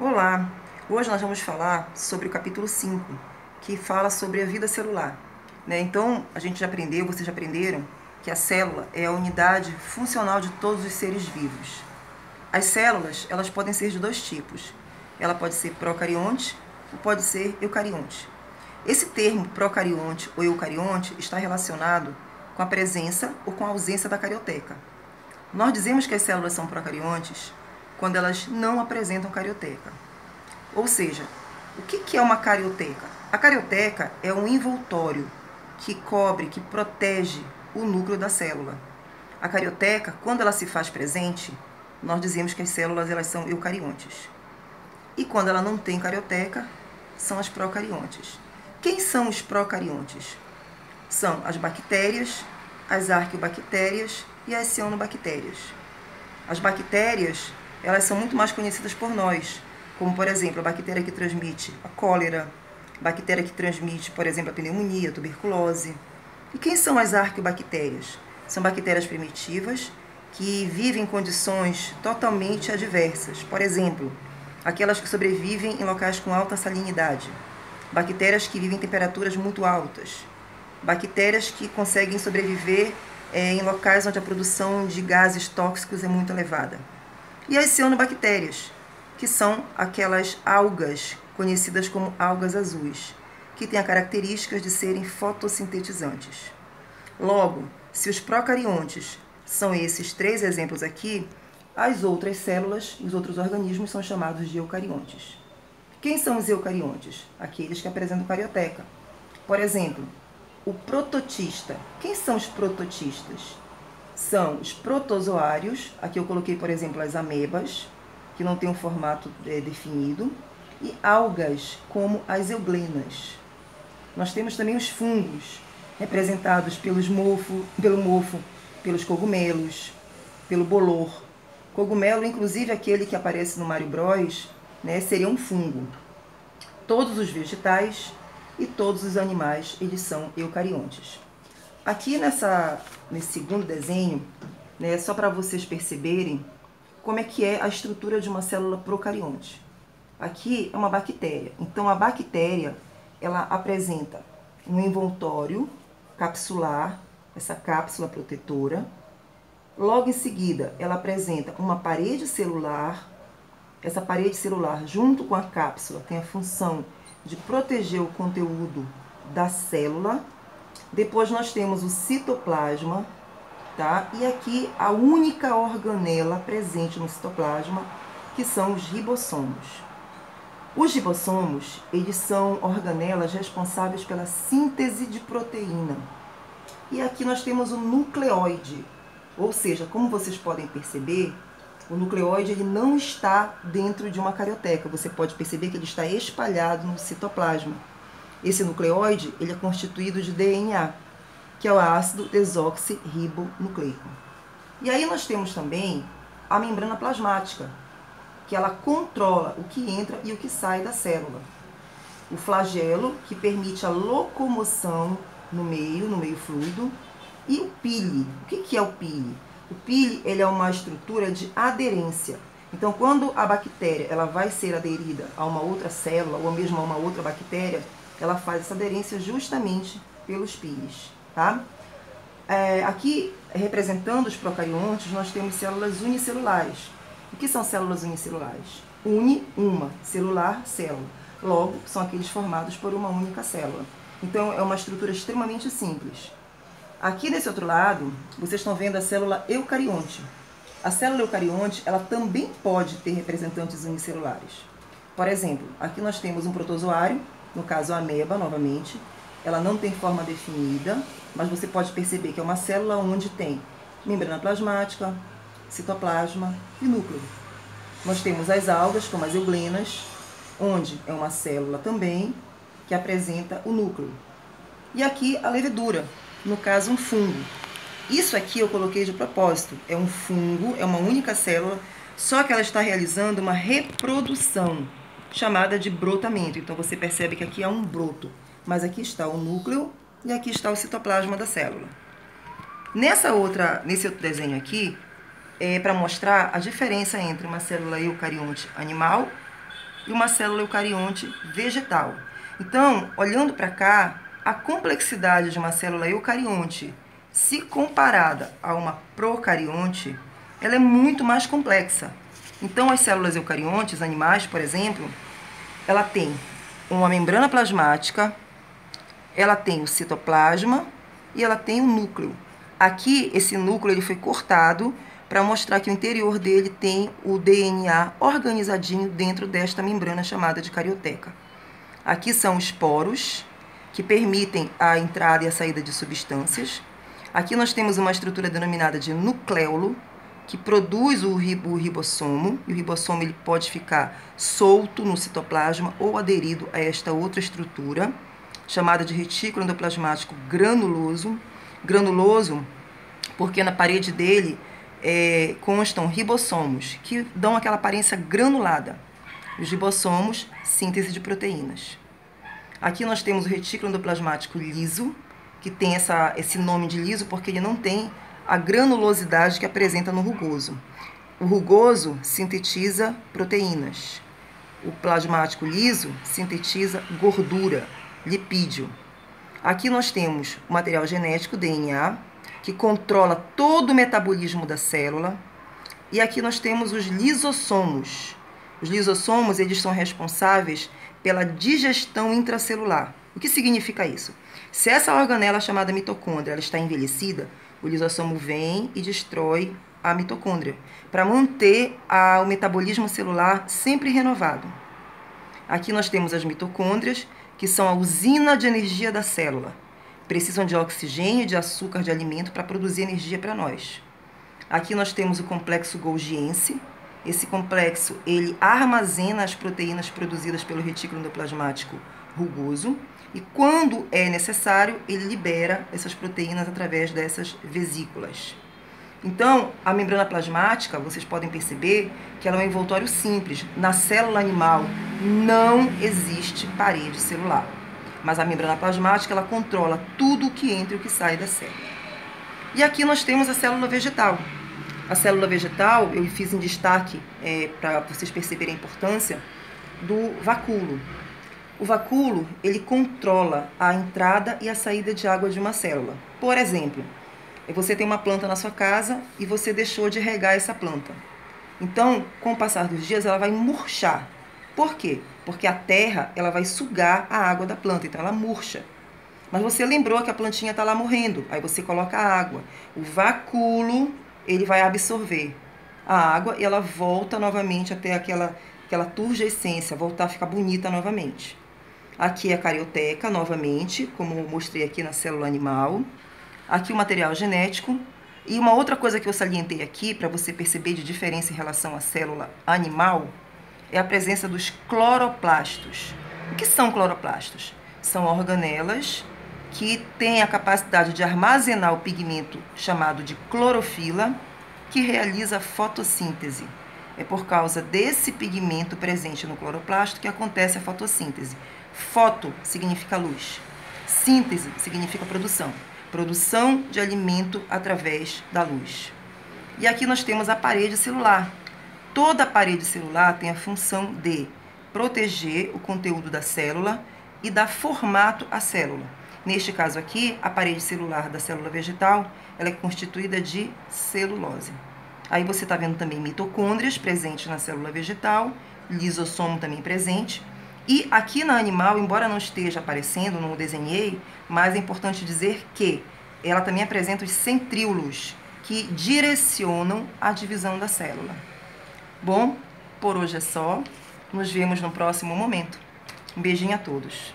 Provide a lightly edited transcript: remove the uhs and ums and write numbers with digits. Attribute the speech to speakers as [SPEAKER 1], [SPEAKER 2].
[SPEAKER 1] Olá! Hoje nós vamos falar sobre o capítulo 5, que fala sobre a vida celular. Então, a gente já aprendeu, vocês já aprenderam, que a célula é a unidade funcional de todos os seres vivos. As células, elas podem ser de dois tipos. Ela pode ser procarionte ou pode ser eucarionte. Esse termo procarionte ou eucarionte está relacionado com a presença ou com a ausência da carioteca. Nós dizemos que as células são procariontes quando elas não apresentam carioteca. Ou seja, o que é uma carioteca? A carioteca é um envoltório que cobre, que protege o núcleo da célula. A carioteca, quando ela se faz presente, nós dizemos que as células elas são eucariontes. E quando ela não tem carioteca, são as procariontes. Quem são os procariontes? São as bactérias, as arqueobactérias e as cianobactérias. As bactérias, elas são muito mais conhecidas por nós, como, por exemplo, a bactéria que transmite a cólera, a bactéria que transmite, por exemplo, a pneumonia, a tuberculose. E quem são as arqueobactérias? São bactérias primitivas que vivem em condições totalmente adversas. Por exemplo, aquelas que sobrevivem em locais com alta salinidade, bactérias que vivem em temperaturas muito altas, bactérias que conseguem sobreviver em locais onde a produção de gases tóxicos é muito elevada. E as cianobactérias, que são aquelas algas conhecidas como algas azuis, que têm a característica de serem fotossintetizantes. Logo, se os procariontes são esses três exemplos aqui, as outras células, os outros organismos são chamados de eucariontes. Quem são os eucariontes? Aqueles que apresentam carioteca. Por exemplo, o prototista. Quem são os prototistas? São os protozoários, aqui eu coloquei, por exemplo, as amebas, que não têm um formato definido, e algas, como as euglenas. Nós temos também os fungos, representados pelo mofo, pelos cogumelos, pelo bolor. Cogumelo, inclusive aquele que aparece no Mário Bros, seria um fungo. Todos os vegetais e todos os animais, eles são eucariontes. Aqui nesse segundo desenho, só para vocês perceberem como é que é a estrutura de uma célula procarionte. Aqui é uma bactéria. Então, a bactéria, ela apresenta um envoltório capsular, essa cápsula protetora. Logo em seguida, ela apresenta uma parede celular. Essa parede celular, junto com a cápsula, tem a função de proteger o conteúdo da célula. Depois nós temos o citoplasma, tá? E aqui a única organela presente no citoplasma, que são os ribossomos. Os ribossomos, eles são organelas responsáveis pela síntese de proteína. E aqui nós temos o nucleóide, ou seja, como vocês podem perceber, o nucleóide ele não está dentro de uma carioteca. Você pode perceber que ele está espalhado no citoplasma. Esse nucleóide ele é constituído de DNA, que é o ácido desoxirribonucleico. E aí nós temos também a membrana plasmática, que ela controla o que entra e o que sai da célula. O flagelo, que permite a locomoção no meio fluido, e o pile. O que é o pile? O pile ele é uma estrutura de aderência. Então, quando a bactéria ela vai ser aderida a uma outra célula ou mesmo a uma outra bactéria, ela faz essa aderência justamente pelos piles. Tá? Aqui, representando os procariontes, nós temos células unicelulares. O que são células unicelulares? Uni, uma, celular, célula. Logo, são aqueles formados por uma única célula. Então, é uma estrutura extremamente simples. Aqui desse outro lado, vocês estão vendo a célula eucarionte. A célula eucarionte, ela também pode ter representantes unicelulares. Por exemplo, aqui nós temos um protozoário, no caso a ameba, novamente. Ela não tem forma definida, mas você pode perceber que é uma célula onde tem membrana plasmática, citoplasma e núcleo. Nós temos as algas, como as euglenas, onde é uma célula também que apresenta o núcleo. E aqui a levedura, no caso um fungo. Isso aqui eu coloquei de propósito, é um fungo, é uma única célula, só que ela está realizando uma reprodução, chamada de brotamento. Então você percebe que aqui é um broto, mas aqui está o núcleo e aqui está o citoplasma da célula. Nesse outro desenho aqui, para mostrar a diferença entre uma célula eucarionte animal e uma célula eucarionte vegetal. Então, olhando para cá, a complexidade de uma célula eucarionte, se comparada a uma procarionte, ela é muito mais complexa. Então, as células eucariontes, animais, por exemplo, ela tem uma membrana plasmática, ela tem o citoplasma e ela tem o núcleo. Aqui, esse núcleo ele foi cortado para mostrar que o interior dele tem o DNA organizadinho dentro desta membrana chamada de carioteca. Aqui são os poros, que permitem a entrada e a saída de substâncias. Aqui nós temos uma estrutura denominada de nucleolo, que produz o ribossomo, e o ribossomo ele pode ficar solto no citoplasma ou aderido a esta outra estrutura, chamada de retículo endoplasmático granuloso. Granuloso porque na parede dele constam ribossomos, que dão aquela aparência granulada. Os ribossomos, síntese de proteínas. Aqui nós temos o retículo endoplasmático liso, que tem esse nome de liso porque ele não tem a granulosidade que apresenta no rugoso. O rugoso sintetiza proteínas. O plasmático liso sintetiza gordura, lipídio. Aqui nós temos o material genético, DNA, que controla todo o metabolismo da célula. E aqui nós temos os lisossomos. Os lisossomos, eles são responsáveis pela digestão intracelular. O que significa isso? Se essa organela chamada mitocôndria ela está envelhecida, o lisossomo vem e destrói a mitocôndria, para manter o metabolismo celular sempre renovado. Aqui nós temos as mitocôndrias, que são a usina de energia da célula. Precisam de oxigênio e de açúcar de alimento para produzir energia para nós. Aqui nós temos o complexo golgiense. Esse complexo ele armazena as proteínas produzidas pelo retículo endoplasmático rugoso e quando é necessário ele libera essas proteínas através dessas vesículas. Então, a membrana plasmática, vocês podem perceber que ela é um envoltório simples. Na célula animal não existe parede celular, mas a membrana plasmática ela controla tudo o que entra e o que sai da célula. E aqui nós temos a célula vegetal. A célula vegetal, eu fiz em destaque para vocês perceberem a importância do vacúolo. O vacúolo, ele controla a entrada e a saída de água de uma célula. Por exemplo, você tem uma planta na sua casa e você deixou de regar essa planta. Então, com o passar dos dias, ela vai murchar. Por quê? Porque a terra ela vai sugar a água da planta, então ela murcha. Mas você lembrou que a plantinha está lá morrendo, aí você coloca a água. O vacúolo ele vai absorver a água e ela volta novamente até aquela turgescência, voltar a ficar bonita novamente. Aqui é a carioteca, novamente, como eu mostrei aqui na célula animal. Aqui o material genético. E uma outra coisa que eu salientei aqui, para você perceber de diferença em relação à célula animal, é a presença dos cloroplastos. O que são cloroplastos? São organelas que têm a capacidade de armazenar o pigmento chamado de clorofila, que realiza a fotossíntese. É por causa desse pigmento presente no cloroplasto que acontece a fotossíntese. Foto significa luz. Síntese significa produção. Produção de alimento através da luz. E aqui nós temos a parede celular. Toda a parede celular tem a função de proteger o conteúdo da célula e dar formato à célula. Neste caso aqui, a parede celular da célula vegetal ela é constituída de celulose. Aí você está vendo também mitocôndrias presentes na célula vegetal, lisossomo também presente. E aqui na animal, embora não esteja aparecendo, não o desenhei, mas é importante dizer que ela também apresenta os centríolos, que direcionam a divisão da célula. Bom, por hoje é só. Nos vemos no próximo momento. Um beijinho a todos.